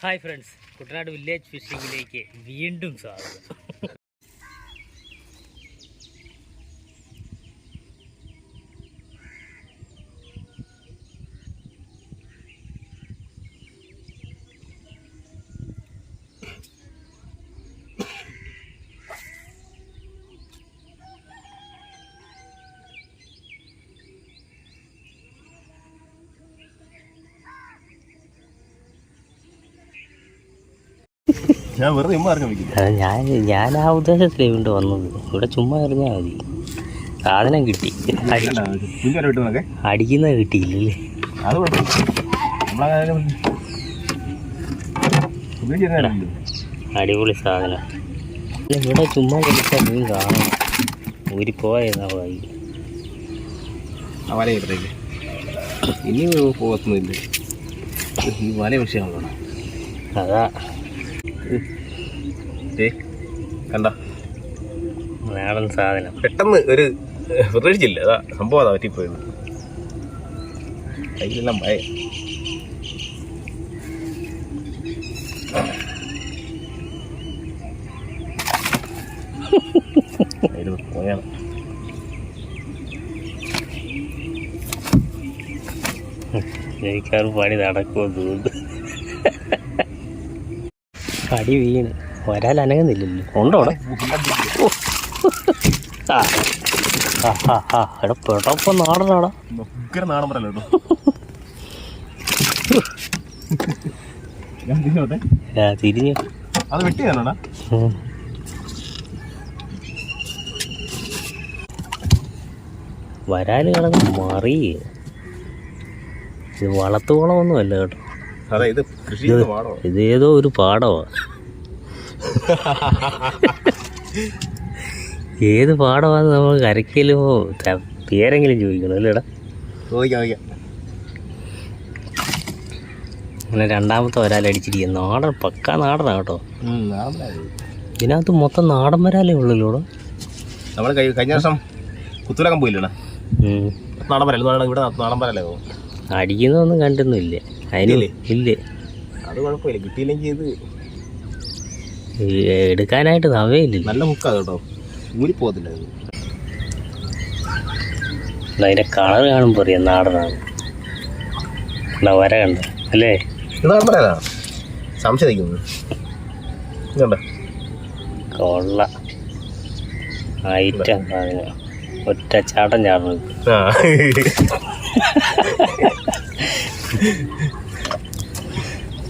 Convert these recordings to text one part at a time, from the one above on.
Hi friends, Kuttanad village ഫിഷിങ്ങിലേക്ക് വീണ്ടും സ്വാഗതം. ഞാൻ ആ ഉദ്ദേശത്തിലേ കൊണ്ട് വന്നത്. ഇവിടെ ചുമ്മാ എറിഞ്ഞാൽ മതി, സാധനം കിട്ടി. അടിക്കുന്നത് കിട്ടിയില്ലല്ലേ? അടിപൊളി സാധനം. ഇവിടെ ചുമ്മാ കളിച്ചാൽ മീൻ കാണണം. ഊരിപ്പോയെന്നാ പോയി. ഇനി പോകത്തൊന്നുമില്ല. ഈ വല വിഷയമാണ്. അതാ കണ്ട നാടൻ സാധനം. പെട്ടെന്ന് ഒരു പ്രതീക്ഷിച്ചില്ല. അതാ സംഭവം. അതാ പറ്റിപ്പോയത്. കയ്യിലെല്ലാം ഭയ. പോയാണ്. എനിക്കാറ് പണി നടക്കുമോ തോന്നുന്നു. അടി വീണ് ഒരാൾ അനങ്ങുന്നില്ലല്ലോ. ഉണ്ടോ അവിടെ? എടാ പെടപ്പം നാടനാടാ. നാടൻ പറയല്ലോ. തിരിഞ്ഞു അത് വെട്ടിയാണോടാ? വരാല് കിടന്ന് മറിയ. ഇത് വളർത്തുവളമൊന്നുമല്ല കേട്ടോ. ഇതേതോ ഒരു പാടമാണ്. ഏത് പാടമാണെന്ന് നമ്മൾ കരയ്ക്കലും പേരെങ്കിലും ചോദിക്കണം അല്ലേടാ? അങ്ങനെ രണ്ടാമത്തെ വരാലടിച്ചിരിക്കുക. നാടൻ പക്കാ നാടനാണ് കേട്ടോ. ഇതിനകത്ത് മൊത്തം നാടൻ വരാലേ ഉള്ളൂല്ലോടാ. നമ്മൾ കഴിഞ്ഞ വർഷം കുത്തൂലകം പോയില്ലടാ. നാടൻ വരാല. ഇവിടെ നാടൻ വരാലോ. അടിക്കുന്നതൊന്നും കണ്ടൊന്നുമില്ല. അതിനില്ലേ ഇല്ലേ? അത് കുഴപ്പമില്ല. കിട്ടിയില്ലെങ്കിൽ ഇത് എടുക്കാനായിട്ട് സമയമില്ല. നല്ല മുക്കാ കേട്ടോ. ഊരി പോകത്തില്ല. അതിന്റെ കളർ കാണുമ്പോ അറിയാം നാടനാണ്. വര കണ്ട അല്ലേ? സംശയിക്കുന്നു. കൊള്ള ഐറ്റം സാധനം. ഒറ്റ ചാട്ടം ചാടണം.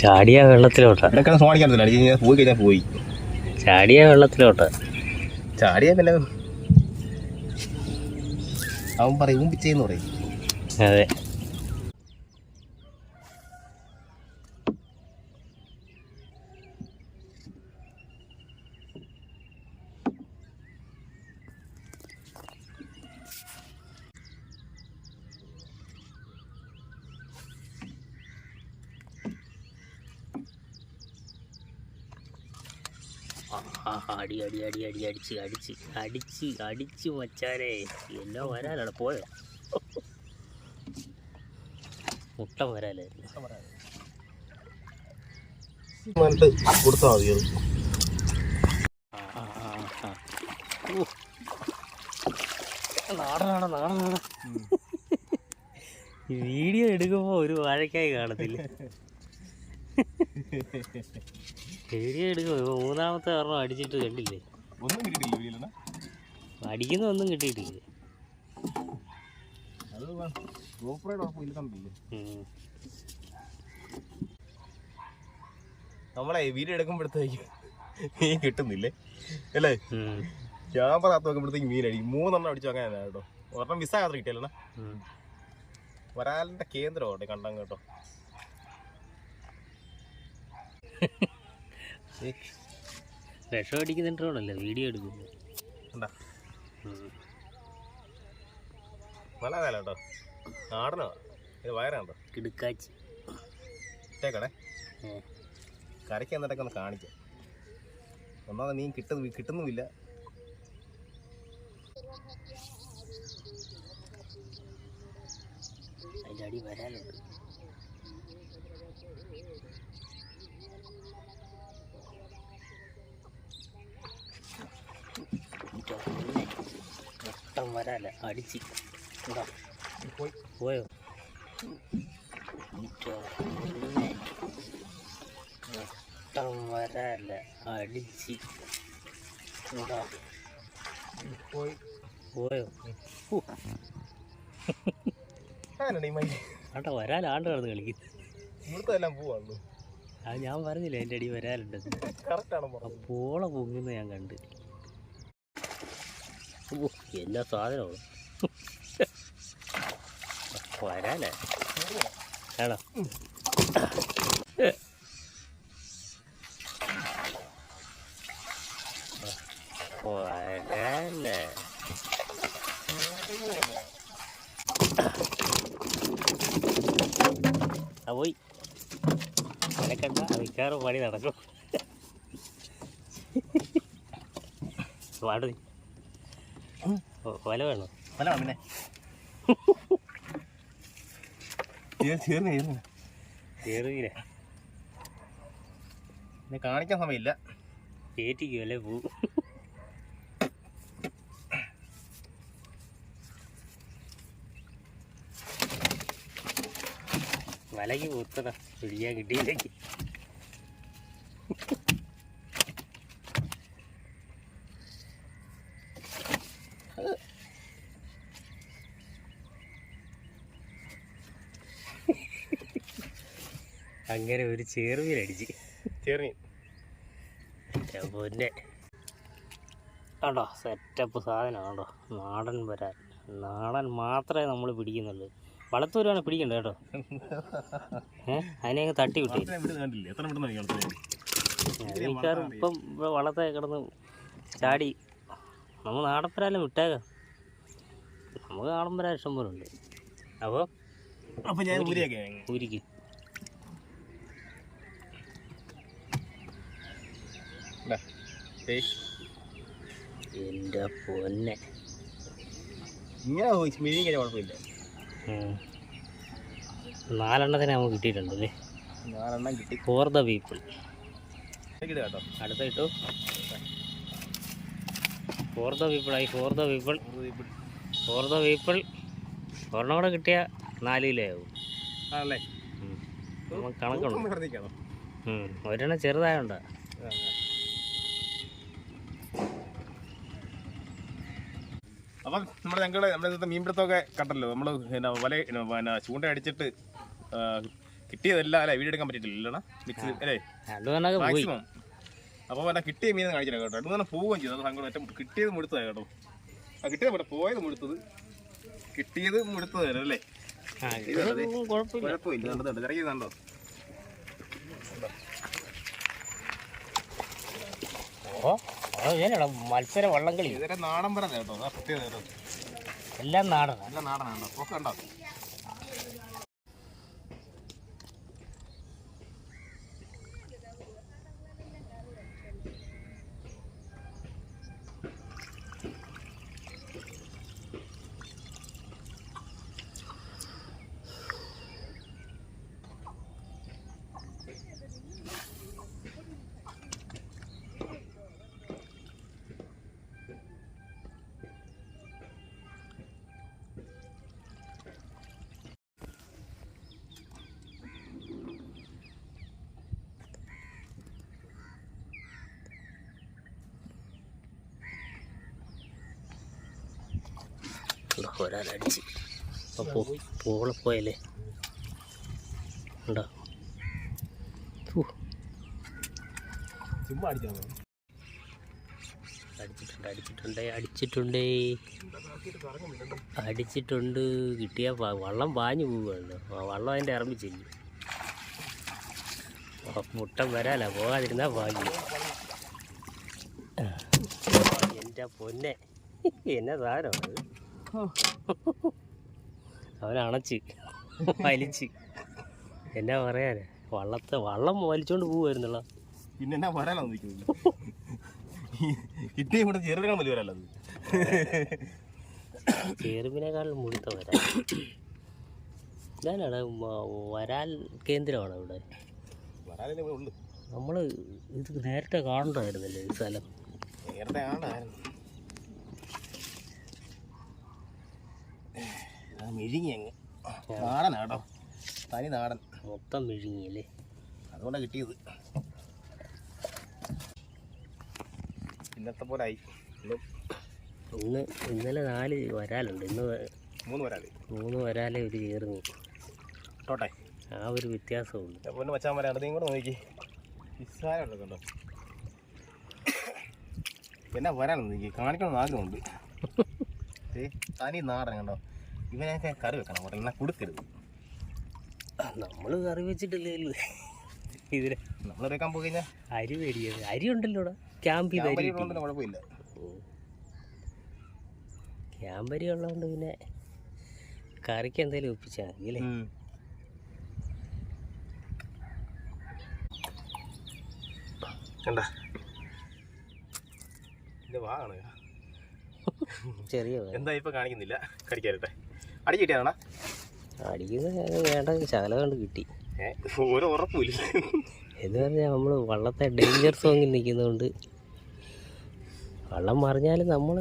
ചാടിയ വെള്ളത്തിലോട്ടാ. പോയി കഴിഞ്ഞാൽ പോയി. ചാടിയ വെള്ളത്തിലോട്ടാ. ചാടിയ പിന്നെ അവൻ പറയും പിച്ചെന്ന് പറയും. അതെ. അടി അടി അടി അടി അടിച്ച് അടിച്ച് അടിച്ച് അടിച്ച് മച്ചാനെ. എല്ലാം വരാനാണ് പോയോ? മുട്ട വരാലായിരുന്നു. കൊടുത്താൽ മതി. നാടനാണ് നാടനാണ്. വീഡിയോ എടുക്കുമ്പോൾ ഒരു വാഴക്കായി കാണത്തില്ല. വീഡിയോ എടുക്കുമ്പോൾ മൂന്നാമത്തെ കാരണം അടിച്ചിട്ട് കണ്ടില്ലേ? ഒന്നും കിട്ടിയിട്ടില്ല. അടിക്കുന്ന ഒന്നും കിട്ടിയിട്ടില്ല. നമ്മളെ വീഡിയോ എടുക്കുമ്പോഴത്തേക്ക് മീൻ കിട്ടുന്നില്ലേ അല്ലേ? ക്യാമറ നോക്കുമ്പോഴത്തേക്ക് മീൻ അടിക്കും. 3 എണ്ണം അടിച്ചു. അങ്ങനെ കേട്ടോ. ഒരെണ്ണം മിസ്സാകാതെ കിട്ടിയല്ലോ. വരാലിന്റെ കേന്ദ്രമാണ് കണ്ടം കേട്ടോ. വിഷം അടിക്കുന്നുണ്ടോണല്ലോ വീഡിയോ എടുക്കുന്നത്. നല്ല കാലം കേട്ടോ. നാടനോ ഇത് വയറാണ്ടോ? കിടുക്കാച്ചി ഇട്ടേക്കടേ. കരയ്ക്ക് എന്നിട്ടൊക്കെ ഒന്ന് കാണിക്കാം. ഒന്നാമത് മീൻ കിട്ടുന്നുമില്ല. അതിൻ്റെ അടി വരാനുണ്ട്. വരാല്ല അടിച്ച് പോയി പോയോ വരാല്ല അടിച്ച് പോയി പോയോ ആട്ടോ വരാൽ ആണ്ട് കിടന്ന് കളിക്കുന്നു ഇവിടുത്തെല്ലാം പോവാണല്ലോ. അത് ഞാൻ പറഞ്ഞില്ല എൻ്റെ അടി വരാലുണ്ടെന്ന്. കറക്റ്റാണോ പോള പൊങ്ങുന്ന ഞാൻ കണ്ട്. ഓ എല്ലാ സാധനവും വരാലേ ആണോ വരാലേ ആ പോയി കണ്ട മിക്കാറും പണി നടക്കും. പാട് വല വേണോ? വല പിന്നെ ചേർന്നില്ല പിന്നെ കാണിക്കാൻ സമയമില്ല. ചേറ്റിക്കും അല്ലേ പൂ. വലയ്ക്ക് പൂത്തതാ പിടിക്കാൻ കിട്ടിയില്ലെങ്കിൽ. അങ്ങനെ ഒരു ചേർമീനടിച്ച് ചേർമീൻ പൊന്നെ കണ്ടോ സെറ്റപ്പ് സാധനം കണ്ടോ. നാടൻ വരാൻ നാടൻ മാത്രമേ നമ്മൾ പിടിക്കുന്നുള്ളൂ. വളർത്തുവരാണ് പിടിക്കണ്ട കേട്ടോ. അതിനെ തട്ടി വിട്ടേ. മിക്കാറും ഇപ്പം വളർത്ത കിടന്ന് ചാടി. നമ്മൾ നാടൻപരാലും വിട്ടേക്കാം. നമുക്ക് നാടൻപരാ ഇഷ്ടം പോലെ ഉണ്ട്. അപ്പോൾ ഞാൻ ഊരിക്ക് എൻ്റെ പൊന്നെ ഇങ്ങനെ കുഴപ്പമില്ല. 4 നമുക്ക് കിട്ടിയിട്ടുണ്ടല്ലേ. 4 കിട്ടി. ഫോർ ദ പീപ്പിൾ കേട്ടോ. അടുത്ത ഇട്ടു. ഫോർ ദ പീപ്പിളായി. ഫോർ ദ പീപ്പിൾ ഒരെണ്ണം കൂടെ കിട്ടിയ 4 കിലോ ആവും ആണല്ലേ. നമുക്ക് കണക്കുണ്ട്. ഒരെണ്ണം ചെറുതായോണ്ടാ. അപ്പം നമ്മുടെ മീൻപിടുത്തമൊക്കെ കണ്ടല്ലോ. നമ്മൾ പിന്നെ ചൂണ്ട അടിച്ചിട്ട് കിട്ടിയതെല്ലാം അല്ലേ വീഡിയോ എടുക്കാൻ പറ്റിയിട്ടില്ല മിക്സ് അല്ലേ മാക്സിമം. അപ്പോൾ പിന്നെ കിട്ടിയ മീൻ കാണിച്ചില്ല കേട്ടോ. രണ്ടു തന്നെ പോവുകയും ചെയ്തു. അത് സങ്കടം. ഏറ്റവും കിട്ടിയത് മുടുത്തതാണ് കേട്ടോ. ആ കിട്ടിയത് പോലെ പോയത് മുടുത്തത് കിട്ടിയത് മുടുത്തത് അല്ലേ. കുഴപ്പമില്ല. ഇറങ്ങിയതുണ്ടോ മത്സര വള്ളംകളി ഇതൊക്കെ നാടൻ വരാൻ കേട്ടോ. പ്രത്യേകത എല്ലാം നാടനാണ്. എല്ലാം നാടനാണോ. ഒക്കെ ഉണ്ടോ. ഒരാളടിച്ച് അപ്പോൾ പോളപ്പോയല്ലേ ഉണ്ടോ. ചുമ്മാ അടിച്ചിട്ടുണ്ട്. കിട്ടിയ വള്ളം പാഞ്ഞു പോവുകയാണ്. വള്ളം അതിൻ്റെ ഇറങ്ങി ചെയ്യും. മുട്ടം വരാല പോകാതിരുന്നാ ഭാഗ്യം. എൻ്റെ പൊന്നെ എന്നാ സാധനമാണ്. അവനണച്ച് വലിച്ച് എന്നാ പറയാനേ. വള്ളം വലിച്ചോണ്ട് പോവായിരുന്നുള്ള. പിന്നെ എന്നാ വരാനോ കിട്ടിയ ഇവിടെ ചെറുതിനെ വലിയ വരാലോ. ചെറുവിനേക്കാളും മുഴുത്ത വരാൻ. ഞാനാണ് വരാൽ കേന്ദ്രമാണ് ഇവിടെ. നമ്മൾ ഇത് നേരത്തെ കാണണ്ടായിരുന്നല്ലേ ഈ സ്ഥലം. നേരത്തെ കാണായിരുന്നു. മെഴുങ്ങി അങ്ങ് നാടനാട്ടോ, തനി നാടൻ, മൊത്തം വിഴുങ്ങിയല്ലേ, അതുകൊണ്ടാണ് കിട്ടിയത്. ഇന്നത്തെ പോലെ ആയി. ഇന്നലെ 4 വരാലുണ്ട്, ഇന്ന് 3 വരാല്, 3 വരാലേ ഒരു ചേർന്ന് ടോട്ടെ. ആ ഒരു വ്യത്യാസമുണ്ട്. അപ്പോൾ വച്ചാൽ വരാണ്ട് നീ കൂടെ നോക്കി നിസ്സാരമുണ്ടോ കണ്ടോ, എന്നാ വരാനൊന്നും നോക്കി കാണിക്കണമെന്ന് ആഗ്രഹമുണ്ട്. തനി നാടൻ കണ്ടോ, ഇവനൊക്കെ കറി വെക്കണം കേട്ടോ, ഇങ്ങനെ കൊടുക്കരുത്. നമ്മൾ കറി വെച്ചിട്ടില്ലേ ഇതിന്, നമ്മൾ വെക്കാൻ പോയി കഴിഞ്ഞാൽ അരി മേടിയത്, അരി ഉണ്ടല്ലോ ഇവിടെ ക്യാമ്പ് ചെയ്ത്, കുഴപ്പമില്ല. ക്യാമ്പരി ഉള്ളതുകൊണ്ട് പിന്നെ കറിക്ക് എന്തെങ്കിലും ഒപ്പിച്ചാൽ മതി അല്ലേ. കണ്ട വാണ് ചെറിയ എന്താ ഇപ്പൊ കാണിക്കുന്നില്ല, കടിക്കാരട്ടെ. അടി കിട്ടിയാണോ? അടിക്കുന്ന വേണ്ട ശകലം കൊണ്ട് കിട്ടി, ഓരോ ഉറപ്പില്ല എന്ന് പറഞ്ഞാൽ നമ്മൾ വള്ളത്തെ ഡേഞ്ചർ സോങ്ങിൽ നിൽക്കുന്നതുകൊണ്ട് വള്ളം മറിഞ്ഞാലും നമ്മൾ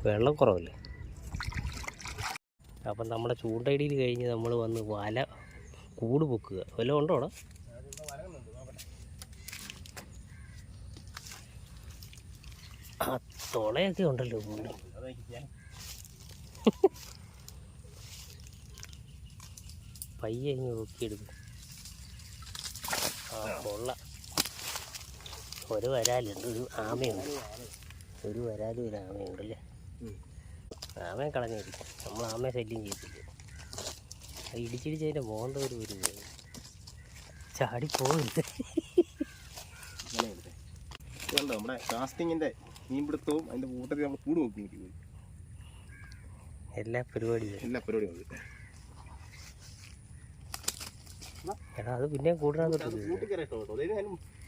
വെള്ളം കുറവല്ലേ. അപ്പം നമ്മുടെ ചൂണ്ടയിടിയിൽ കഴിഞ്ഞ് നമ്മൾ വന്ന് വല കൂട് പൊക്കുക വല്ലതും ഉണ്ടോ അവിടെ? ആ തുളയൊക്കെ ഉണ്ടല്ലോ കൂടി. പയ്യെ ഇങ്ങ് നോക്കിയെടുക്കും. ആ കൊള്ള, ഒരു വരാലുണ്ട്, ഒരു ആമയുണ്ട്, ഒരു വരാലും ഒരു ആമയുണ്ടല്ലേ. ആമയെ കളഞ്ഞിരിക്കും, നമ്മൾ ആമയെ ശല്യം ചെയ്തില്ല. ഇടിച്ചിടിച്ചതിൻ്റെ മോന്ത ഒരു ചാടിപ്പോകുന്നത്. നമ്മുടെ കാസ്റ്റിങ്ങിന്റെ മീൻപിടുത്തവും അതിന്റെ കൂട്ടത്തിൽ നമ്മൾ കൂട് നോക്കി എല്ലാ പരിപാടിയും ഉണ്ട്. എടാ അത് പിന്നെ കൂട്ടിനകത്ത്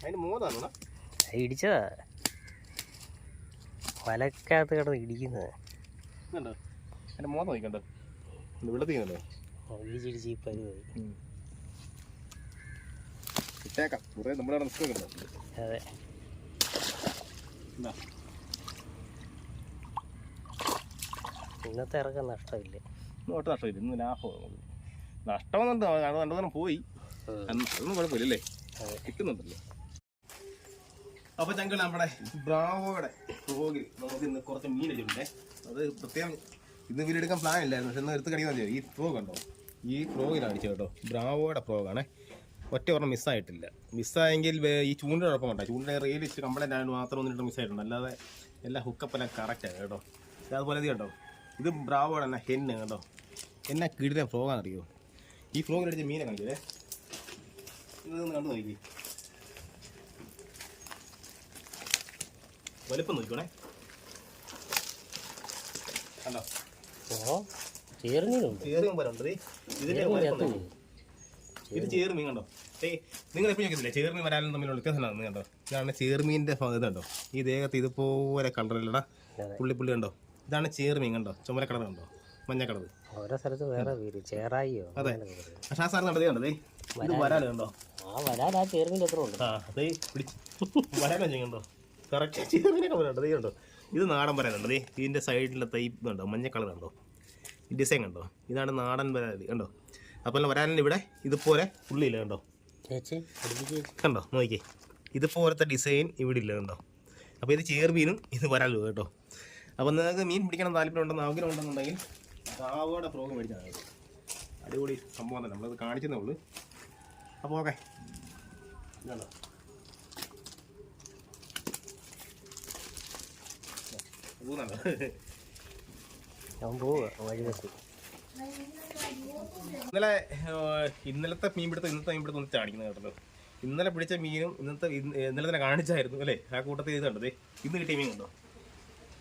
അതിന്റെ മോതാണോ ഇടിച്ചതാ, വലക്കകത്ത് കിടന്ന് ഇടിക്കുന്നത് കണ്ടോ, അതിന്റെ മോത നോക്കണ്ടോ, വെള്ളത്തിക്കണ്ടോ, ഇടിച്ചിടിച്ച് ഈ പരിപാടി. ഇട്ടേക്കാം കുറെ നമ്മളവിടെ നിൽക്കുന്നുണ്ടോ. അതെ, ഇന്നത്തെ ഇറക്കം നഷ്ടമില്ലേ, ഒട്ടും നഷ്ടമില്ല, ഇന്ന് ലാഭം. നഷ്ടമെന്നുണ്ട്, രണ്ടു പോയി, അതൊന്നും കുഴപ്പമില്ലല്ലേ, കിട്ടുന്നുണ്ടല്ലോ. അപ്പോൾ ഞങ്ങൾ നമ്മുടെ ബ്രാവോയുടെ ഫ്രോഗിൽ നമുക്ക് ഇന്ന് കുറച്ച് മീൻ വെച്ചിട്ടുണ്ടേ. അത് പ്രത്യേകം ഇന്ന് വീടെടുക്കാൻ പ്ലാൻ ഇല്ലായിരുന്നു, പക്ഷെ ഇന്ന് എടുത്ത് കടിക്കാൻ ഈ ഫ്രോഗ് ഉണ്ടോ, ഈ ഫ്രോഗിലാണ് അടിച്ചത് കേട്ടോ, ബ്രാവോയുടെ ഫ്രോഗാണേ. ഒറ്റ ഒരെണ്ണം മിസ്സായിട്ടില്ല. മിസ്സായെങ്കിൽ ഈ ചൂണ്ട കുഴപ്പമുണ്ടോ, ചൂണ്ട റിയലിസ്റ്റ് കംപ്ലൈൻ്റ് ആയതുകൊണ്ട് മാത്രം ഒന്നിട്ട് മിസ്സായിട്ടുണ്ട്, അല്ലാതെ എല്ലാ ഹുക്കപ്പെല്ലാം കറക്റ്റാണ് കേട്ടോ. അതുപോലെ ഇത് കേട്ടോ, ഇത് ബ്രാവോയുടെ തന്നെ ഹെന്ന് കേട്ടോ, എന്നാ കിടിലൻ ഫ്രോഗാണെന്നറിയോ. ഈ ഫ്രോഗിലടിച്ച മീനെ കാണിക്കേ, ഇതൊന്ന് കണ്ടു നോക്കി, വലുപ്പം നോക്കണേ കണ്ടോ. ചേർമീനുണ്ട്, ചേറും പോലെ ഉണ്ട് ഇതിന്റെ. ഇത് ചേർമീൻ കണ്ടോ, നിങ്ങൾ എപ്പോഴും ചോദിക്കത്തില്ലേ ചേർമീൻ വരാനും തമ്മിലുള്ള വ്യത്യാസം കണ്ടോ. ഇതാണ് ചേർമീൻ്റെ ഇത് കണ്ടോ, ഈ ദേഹത്ത് ഇതുപോലെ കളറില്ലടാ പുള്ളി കണ്ടോ, ഇതാണ് ചേർമീൻ കണ്ടോ, ചുമല കളർ കണ്ടോ, മഞ്ഞ കളർ. ഓരോ സ്ഥലത്ത് വേറെ പേര്, ചേറായിയോ. അതെ, പക്ഷേ ആ സാധനം കണ്ടത് കണ്ടോ, ഇത് വരാല് കണ്ടോ, ആ വരാൽ ആ ചേർമീൻ എത്ര ഉണ്ട്. ആ അതേ പിടിച്ച് വരാലോ കണ്ടോ, കറക്റ്റ് ചേർമീനൊക്കെ വരാണ്ടോ. ഇത് കണ്ടോ, ഇത് നാടൻ വരാലുണ്ട്, ഇതിൻ്റെ സൈഡിലത്തെ ഈ കണ്ടോ മഞ്ഞ കളർ കണ്ടോ, ഡിസൈൻ കണ്ടോ, ഇതാണ് നാടൻ വരാൽ കണ്ടോ. അപ്പോൾ വരാലിൻ്റെ ഇവിടെ ഇതുപോലെ പുള്ളിയില്ല കണ്ടോ, കണ്ടോ നോക്കിയേ, ഇതുപോലത്തെ ഡിസൈൻ ഇവിടെ ഇല്ല കണ്ടോ. അപ്പോൾ ഇത് ചേർമീനും ഇത് വരാലും കേട്ടോ. അപ്പോൾ നിങ്ങൾക്ക് മീൻ പിടിക്കണം താല്പര്യം ഉണ്ടെന്ന് ആഗ്രഹം ഉണ്ടെന്നുണ്ടെങ്കിൽ ബ്രാവോയുടെ ഫ്രോഗ് മേടിച്ചാൽ മതി, അടിപൊളി സംഭവം തന്നെ, നമ്മളത് കാണിച്ചതേ ഉള്ളൂ. അപ്പോൾ ഓക്കെ കണ്ടോ, ഇന്നലത്തെ മീൻപിടുത്തം ഇന്നത്തെ മീൻപിടുത്തം ഒന്ന് കാണിക്കുന്നത് കേട്ടല്ലോ. ഇന്നലെ പിടിച്ച മീനും ഇന്നലെ തന്നെ കാണിച്ചായിരുന്നു അല്ലേ, ആ കൂട്ടത്തിൽ ഇത് കണ്ടത്. ഇന്ന് കിട്ടിയ മീൻ കണ്ടോ,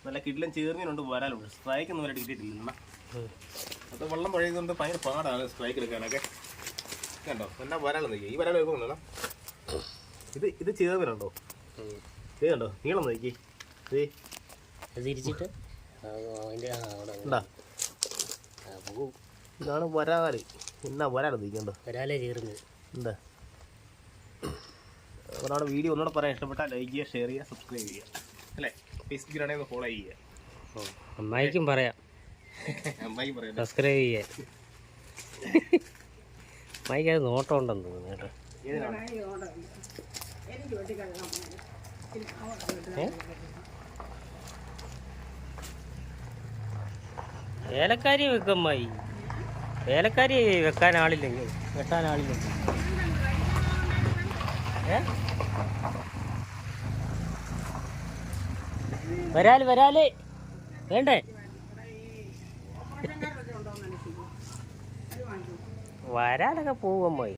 നല്ല കിടിലൻ ചേർമീനുണ്ട്, വരാലുണ്ട്. സ്ട്രൈക്ക് ഒന്നും വരായിട്ട് കിട്ടിയിട്ടില്ല. അത് വെള്ളം പഴയതുകൊണ്ട് ഭയങ്കര പാടാണ് സ്ട്രൈക്ക് എടുക്കാനൊക്കെ കണ്ടോ. എന്നാ വരാലെന്ന് നോക്കി, ഈ വരാൽ വെക്കുന്നുണ്ടോ, ഇത് ചേർമീനുണ്ടോ, ഇത് കണ്ടോ നീളം നോക്കി, തിരിച്ചിട്ട് ഇതാണ് വരാല്. എന്നാ വരാല് നീക്കണ്ടോ, വരാലേ ചേർന്ന് എന്താ. ഒരാളുടെ വീഡിയോ ഒന്നുകൂടെ പറയാൻ ഇഷ്ടപ്പെട്ടാൽ ലൈക്ക് ചെയ്യുക, ഷെയർ ചെയ്യുക, സബ്സ്ക്രൈബ് ചെയ്യുക അല്ലേ. ഫേസ്ബുക്കിലാണെങ്കിൽ ഫോളോ ചെയ്യുക. അമ്മായിക്കും പറയാം അമ്മായി പറയാം സബ്സ്ക്രൈബ് ചെയ്യാൻ. മൈക്കത് നോട്ടം ഉണ്ടെന്ന് തോന്നുന്നു കേട്ടോ. വേലക്കാരി വെക്കമ്മായി, വേലക്കാരി വെക്കാൻ ആളില്ലെങ്കിൽ വെട്ടാൻ ആളില്ലെങ്കിൽ വരാല് വേണ്ടേ? വരാലൊക്കെ പോകുമ്മായി.